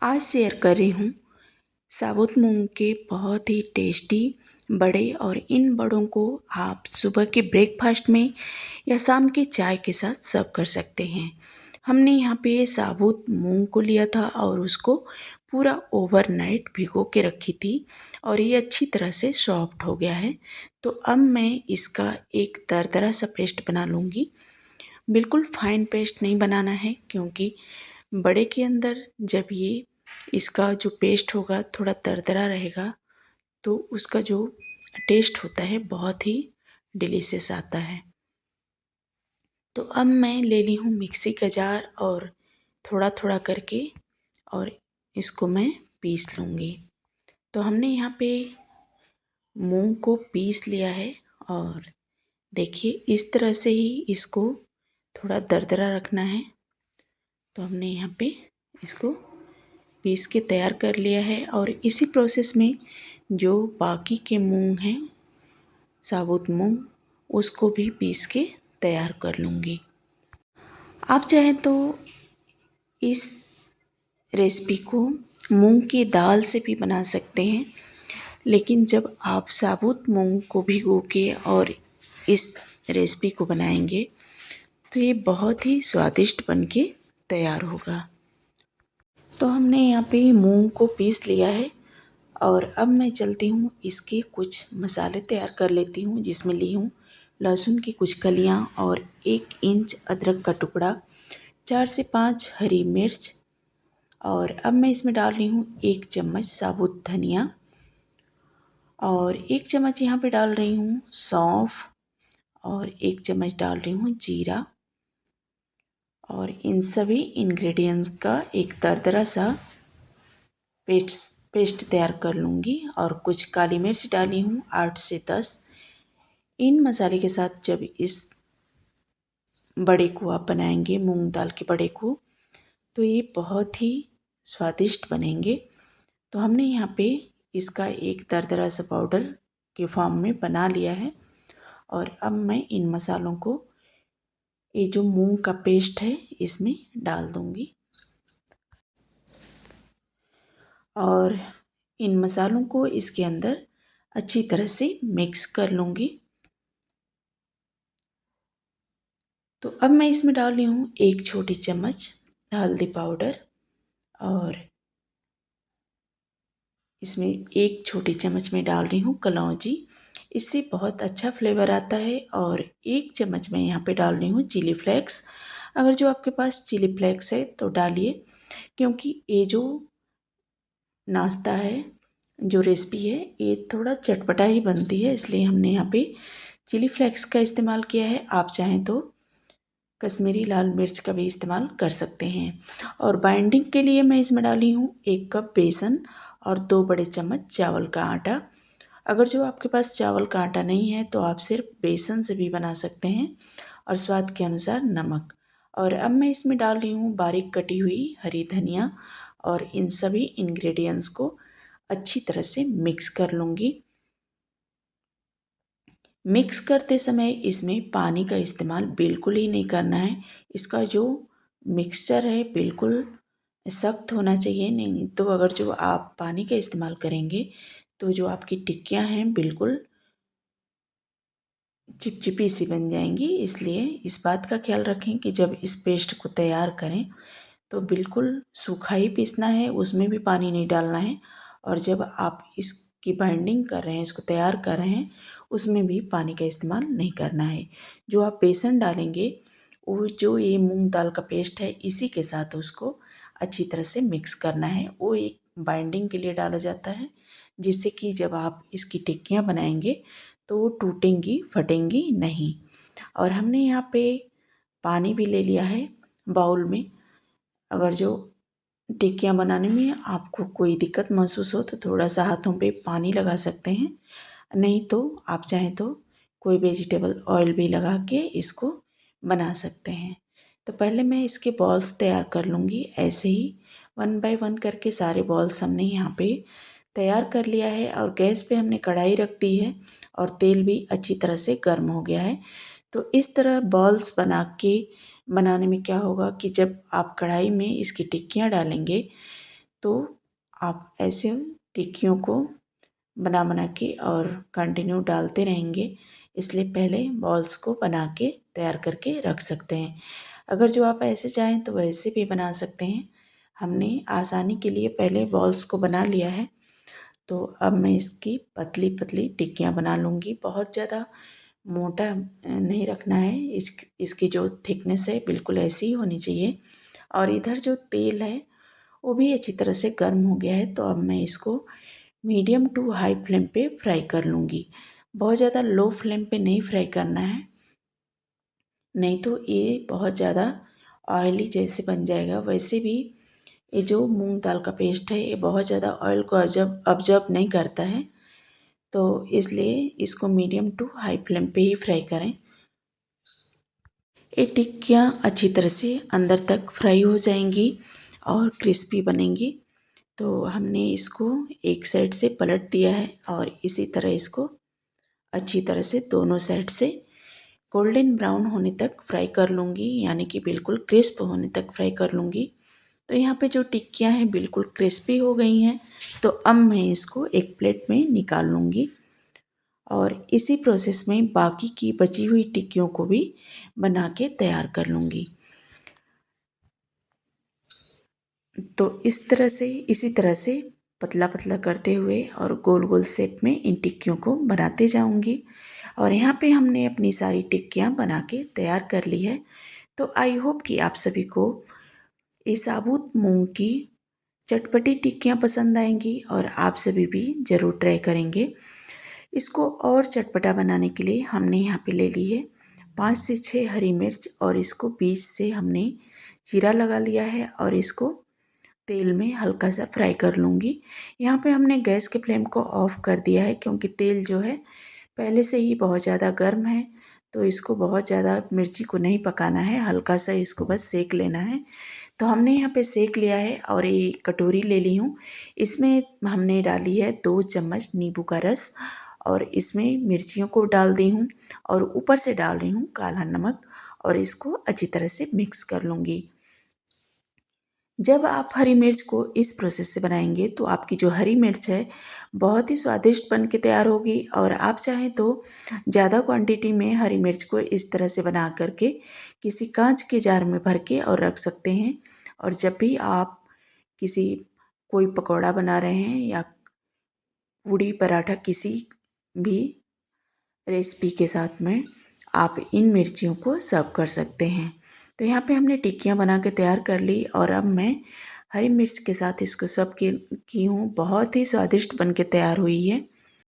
आज शेयर कर रही हूँ साबुत मूंग के बहुत ही टेस्टी बड़े। और इन बड़ों को आप सुबह के ब्रेकफास्ट में या शाम के चाय के साथ सर्व कर सकते हैं। हमने यहाँ पे साबुत मूंग को लिया था और उसको पूरा ओवरनाइट भिगो के रखी थी और ये अच्छी तरह से सॉफ्ट हो गया है। तो अब मैं इसका एक दरदरा सा पेस्ट बना लूँगी। बिल्कुल फाइन पेस्ट नहीं बनाना है, क्योंकि बड़े के अंदर जब ये इसका जो पेस्ट होगा थोड़ा दरदरा रहेगा तो उसका जो टेस्ट होता है बहुत ही डिलीशियस आता है। तो अब मैं ले ली हूँ मिक्सी का जार और थोड़ा थोड़ा करके और इसको मैं पीस लूँगी। तो हमने यहाँ पे मूंग को पीस लिया है और देखिए इस तरह से ही इसको थोड़ा दरदरा रखना है। तो हमने यहाँ पे इसको पीस के तैयार कर लिया है और इसी प्रोसेस में जो बाकी के मूंग हैं साबुत मूंग उसको भी पीस के तैयार कर लूँगी। आप चाहें तो इस रेसिपी को मूंग की दाल से भी बना सकते हैं, लेकिन जब आप साबुत मूंग को भिगो के और इस रेसिपी को बनाएंगे तो ये बहुत ही स्वादिष्ट बन के तैयार होगा। तो हमने यहाँ पे मूंग को पीस लिया है और अब मैं चलती हूँ इसके कुछ मसाले तैयार कर लेती हूँ, जिसमें ली हूँ लहसुन की कुछ कलियाँ और 1 इंच अदरक का टुकड़ा, 4 से 5 हरी मिर्च। और अब मैं इसमें डाल रही हूँ 1 चम्मच साबुत धनिया और 1 चम्मच यहाँ पे डाल रही हूँ सौंफ और 1 चम्मच डाल रही हूँ जीरा। और इन सभी इंग्रेडिएंट्स का एक दरदरा सा पेस्ट तैयार कर लूँगी। और कुछ काली मिर्च डाली हूँ 8 से 10। इन मसाले के साथ जब इस बड़े को आप बनाएंगे मूंग दाल के बड़े को तो ये बहुत ही स्वादिष्ट बनेंगे। तो हमने यहाँ पे इसका एक दरदरा सा पाउडर के फॉर्म में बना लिया है और अब मैं इन मसालों को ये जो मूंग का पेस्ट है इसमें डाल दूँगी और इन मसालों को इसके अंदर अच्छी तरह से मिक्स कर लूँगी। तो अब मैं इसमें डाल रही हूँ 1 छोटी चम्मच हल्दी पाउडर और इसमें 1 छोटी चम्मच में डाल रही हूँ कलौंजी। इससे बहुत अच्छा फ्लेवर आता है। और 1 चम्मच मैं यहाँ पे डाल रही हूँ चिली फ्लेक्स। अगर जो आपके पास चिली फ्लेक्स है तो डालिए, क्योंकि ये जो नाश्ता है, जो रेसिपी है, ये थोड़ा चटपटा ही बनती है, इसलिए हमने यहाँ पे चिली फ्लेक्स का इस्तेमाल किया है। आप चाहें तो कश्मीरी लाल मिर्च का भी इस्तेमाल कर सकते हैं। और बाइंडिंग के लिए मैं इसमें डाली हूँ 1 कप बेसन और 2 बड़े चम्मच चावल का आटा। अगर जो आपके पास चावल का आटा नहीं है तो आप सिर्फ बेसन से भी बना सकते हैं। और स्वाद के अनुसार नमक। और अब मैं इसमें डाल रही हूँ बारीक कटी हुई हरी धनिया और इन सभी इंग्रेडिएंट्स को अच्छी तरह से मिक्स कर लूँगी। मिक्स करते समय इसमें पानी का इस्तेमाल बिल्कुल ही नहीं करना है। इसका जो मिक्सचर है बिल्कुल सख्त होना चाहिए, नहीं तो अगर जो आप पानी का इस्तेमाल करेंगे तो जो आपकी टिक्कियाँ हैं बिल्कुल चिपचिपी सी बन जाएंगी। इसलिए इस बात का ख्याल रखें कि जब इस पेस्ट को तैयार करें तो बिल्कुल सूखा ही पीसना है, उसमें भी पानी नहीं डालना है। और जब आप इसकी बाइंडिंग कर रहे हैं, इसको तैयार कर रहे हैं, उसमें भी पानी का इस्तेमाल नहीं करना है। जो आप बेसन डालेंगे वो जो ये मूंग दाल का पेस्ट है इसी के साथ उसको अच्छी तरह से मिक्स करना है। वो एक बाइंडिंग के लिए डाला जाता है, जिससे कि जब आप इसकी टिक्कियाँ बनाएंगे तो वो टूटेंगी फटेंगी नहीं। और हमने यहाँ पे पानी भी ले लिया है बाउल में। अगर जो टिक्कियाँ बनाने में आपको कोई दिक्कत महसूस हो तो थोड़ा सा हाथों पे पानी लगा सकते हैं, नहीं तो आप चाहें तो कोई वेजिटेबल ऑयल भी लगा के इसको बना सकते हैं। तो पहले मैं इसके बॉल्स तैयार कर लूँगी। ऐसे ही 1 बाय 1 करके सारे बॉल्स हमने यहाँ पे तैयार कर लिया है। और गैस पे हमने कढ़ाई रख दी है और तेल भी अच्छी तरह से गर्म हो गया है। तो इस तरह बॉल्स बनाने में क्या होगा कि जब आप कढ़ाई में इसकी टिक्कियाँ डालेंगे तो आप ऐसे टिक्कियों को बना बना के और कंटिन्यू डालते रहेंगे, इसलिए पहले बॉल्स को बना के तैयार करके रख सकते हैं। अगर जो आप ऐसे चाहें तो वैसे भी बना सकते हैं। हमने आसानी के लिए पहले बॉल्स को बना लिया है, तो अब मैं इसकी पतली पतली टिक्कियाँ बना लूँगी। बहुत ज़्यादा मोटा नहीं रखना है, इसकी जो थिकनेस है बिल्कुल ऐसी ही होनी चाहिए। और इधर जो तेल है वो भी अच्छी तरह से गर्म हो गया है, तो अब मैं इसको मीडियम टू हाई फ्लेम पे फ्राई कर लूँगी। बहुत ज़्यादा लो फ्लेम पे नहीं फ्राई करना है, नहीं तो ये बहुत ज़्यादा ऑयली जैसे बन जाएगा। वैसे भी ये जो मूंग दाल का पेस्ट है ये बहुत ज़्यादा ऑयल को ऑब्जर्व नहीं करता है, तो इसलिए इसको मीडियम टू हाई फ्लेम पे ही फ्राई करें। ये टिक्कियाँ अच्छी तरह से अंदर तक फ्राई हो जाएंगी और क्रिस्पी बनेंगी। तो हमने इसको एक साइड से पलट दिया है और इसी तरह इसको अच्छी तरह से दोनों साइड से गोल्डन ब्राउन होने तक फ्राई कर लूँगी, यानी कि बिल्कुल क्रिस्प होने तक फ्राई कर लूँगी। तो यहाँ पे जो टिक्कियाँ हैं बिल्कुल क्रिस्पी हो गई हैं, तो अब मैं इसको एक प्लेट में निकाल लूँगी और इसी प्रोसेस में बाकी की बची हुई टिक्कियों को भी बना के तैयार कर लूँगी। तो इसी तरह से पतला पतला करते हुए और गोल गोल शेप में इन टिक्कियों को बनाते जाऊंगी। और यहाँ पे हमने अपनी सारी टिक्कियाँ बना के तैयार कर ली है। तो आई होप कि आप सभी को ये साबुत मूंग की चटपटी टिक्कियाँ पसंद आएंगी और आप सभी भी ज़रूर ट्राई करेंगे। इसको और चटपटा बनाने के लिए हमने यहाँ पे ले ली है 5 से 6 हरी मिर्च और इसको बीच से हमने चीरा लगा लिया है और इसको तेल में हल्का सा फ्राई कर लूँगी। यहाँ पे हमने गैस के फ्लेम को ऑफ़ कर दिया है, क्योंकि तेल जो है पहले से ही बहुत ज़्यादा गर्म है, तो इसको बहुत ज़्यादा मिर्ची को नहीं पकाना है, हल्का सा इसको बस सेक लेना है। तो हमने यहाँ पे सेक लिया है और ये कटोरी ले ली हूँ। इसमें हमने डाली है 2 चम्मच नींबू का रस और इसमें मिर्चियों को डाल दी हूँ और ऊपर से डाल रही हूँ काला नमक और इसको अच्छी तरह से मिक्स कर लूँगी। जब आप हरी मिर्च को इस प्रोसेस से बनाएंगे तो आपकी जो हरी मिर्च है बहुत ही स्वादिष्ट बन के तैयार होगी। और आप चाहें तो ज़्यादा क्वांटिटी में हरी मिर्च को इस तरह से बना करके किसी कांच के जार में भर के और रख सकते हैं। और जब भी आप किसी कोई पकौड़ा बना रहे हैं या पूड़ी पराठा किसी भी रेसिपी के साथ में आप इन मिर्चियों को सर्व कर सकते हैं। तो यहाँ पे हमने टिक्कियाँ बना के तैयार कर ली और अब मैं हरी मिर्च के साथ इसको सर्व की हूँ। बहुत ही स्वादिष्ट बन के तैयार हुई है।